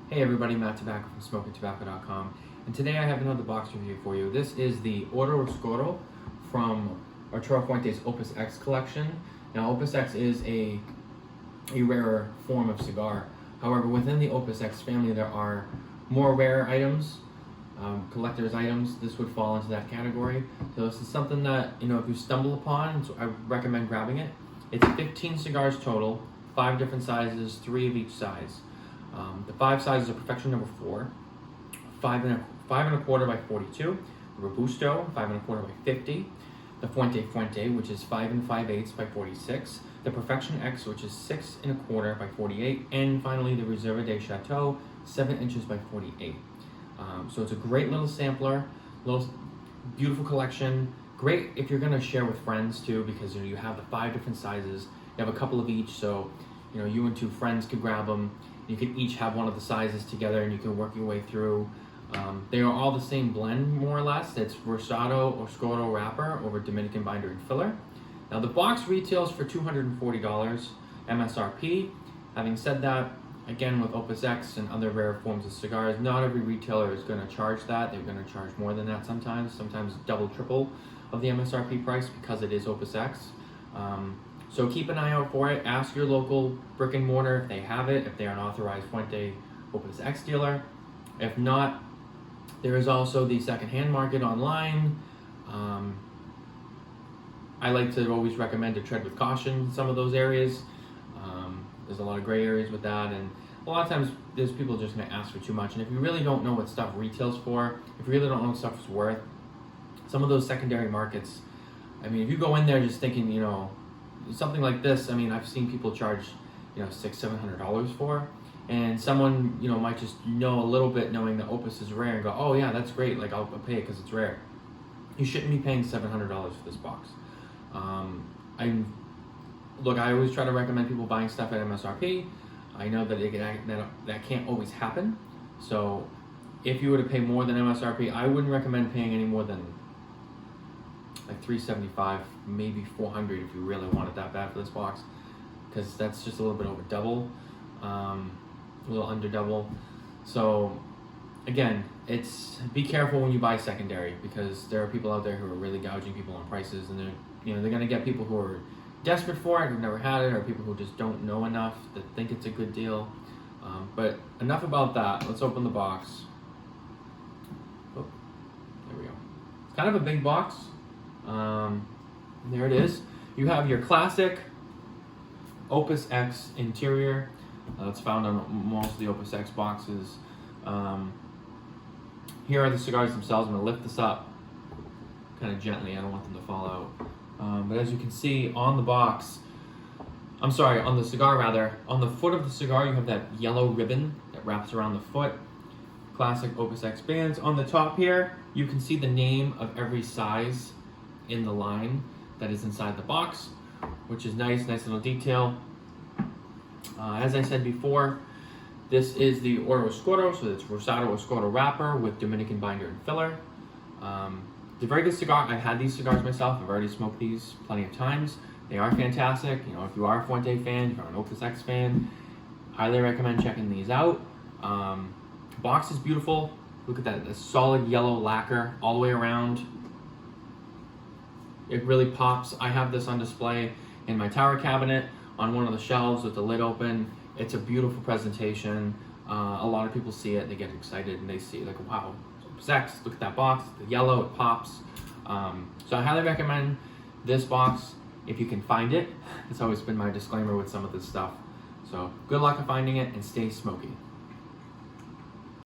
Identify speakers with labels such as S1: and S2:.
S1: Hey everybody, Matt Tabacco from SmokingTobacco.com, and today I have another box review for you. This is the Oro Oscuro from Fuente Fuente's OpusX collection. Now OpusX is a rarer form of cigar. However, within the OpusX family there are more rare items, collector's items. This would fall into that category. So this is something that, if you stumble upon, so I recommend grabbing it. It's 15 cigars total, 5 different sizes, 3 of each size. The 5 sizes are Perfection number 4, 5 and a quarter by 42, Robusto 5 and a quarter by 50, the Fuente Fuente, which is 5 and 5/8 by 46, the Perfection X, which is 6 and a quarter by 48, and finally the Reserva de Chateau 7 inches by 48. So it's a great little sampler, little beautiful collection. Great if you're gonna share with friends too, because you have the 5 different sizes. You have a couple of each, so you and 2 friends could grab them. You could each have one of the sizes together and you can work your way through. They are all the same blend, more or less. It's Rosado Oscuro wrapper over Dominican binder and filler. Now the box retails for $240 MSRP. Having said that, again with OpusX and other rare forms of cigars, not every retailer is going to charge that. They're going to charge more than that sometimes double, triple of the MSRP price because it is OpusX. So keep an eye out for it. Ask your local brick and mortar if they have it, if they're an authorized Fuente OpusX dealer. If not, there is also the secondhand market online. I like to always recommend to tread with caution in some of those areas. There's a lot of gray areas with that, and a lot of times there's people just going to ask for too much. And if you really don't know what stuff retails for, if you really don't know what stuff is worth, some of those secondary markets, if you go in there just thinking, something like this, I've seen people charge, $600-700 for, and someone, might just know a little bit, knowing that Opus is rare, and go, oh yeah, that's great, like I'll pay it because it's rare. You shouldn't be paying $700 for this box. I always try to recommend people buying stuff at MSRP. I know that that can't always happen. So if you were to pay more than MSRP, I wouldn't recommend paying any more than like $375, maybe $400 if you really want it that bad for this box, because that's just a little bit over double, a little under double. So again, be careful when you buy secondary, because there are people out there who are really gouging people on prices, and they're gonna get people who are desperate for it, who've never had it, or people who just don't know enough that think it's a good deal. But enough about that. Let's open the box. Oh, there we go. It's kind of a big box. There it is. You have your classic OpusX interior. It's found on most of the OpusX boxes. Here are the cigars themselves. I'm going to lift this up kind of gently. I don't want them to fall out. But as you can see on the box, on the cigar rather, on the foot of the cigar you have that yellow ribbon that wraps around the foot. Classic OpusX bands. On the top here, you can see the name of every size in the line that is inside the box, which is nice little detail. As I said before, this is the Oro Oscuro, so it's Rosado Oscuro wrapper with Dominican binder and filler. It's a very good cigar. I've had these cigars myself. I've already smoked these plenty of times. They are fantastic. If you are a Fuente fan, if you're an OpusX fan, highly recommend checking these out. Box is beautiful. Look at that, the solid yellow lacquer all the way around. It really pops. I have this on display in my tower cabinet on one of the shelves with the lid open. It's a beautiful presentation. A lot of people see it, they get excited, and they see like, wow, OpusX, look at that box, the yellow, it pops. So I highly recommend this box if you can find it. It's always been my disclaimer with some of this stuff. So good luck at finding it, and stay smoky.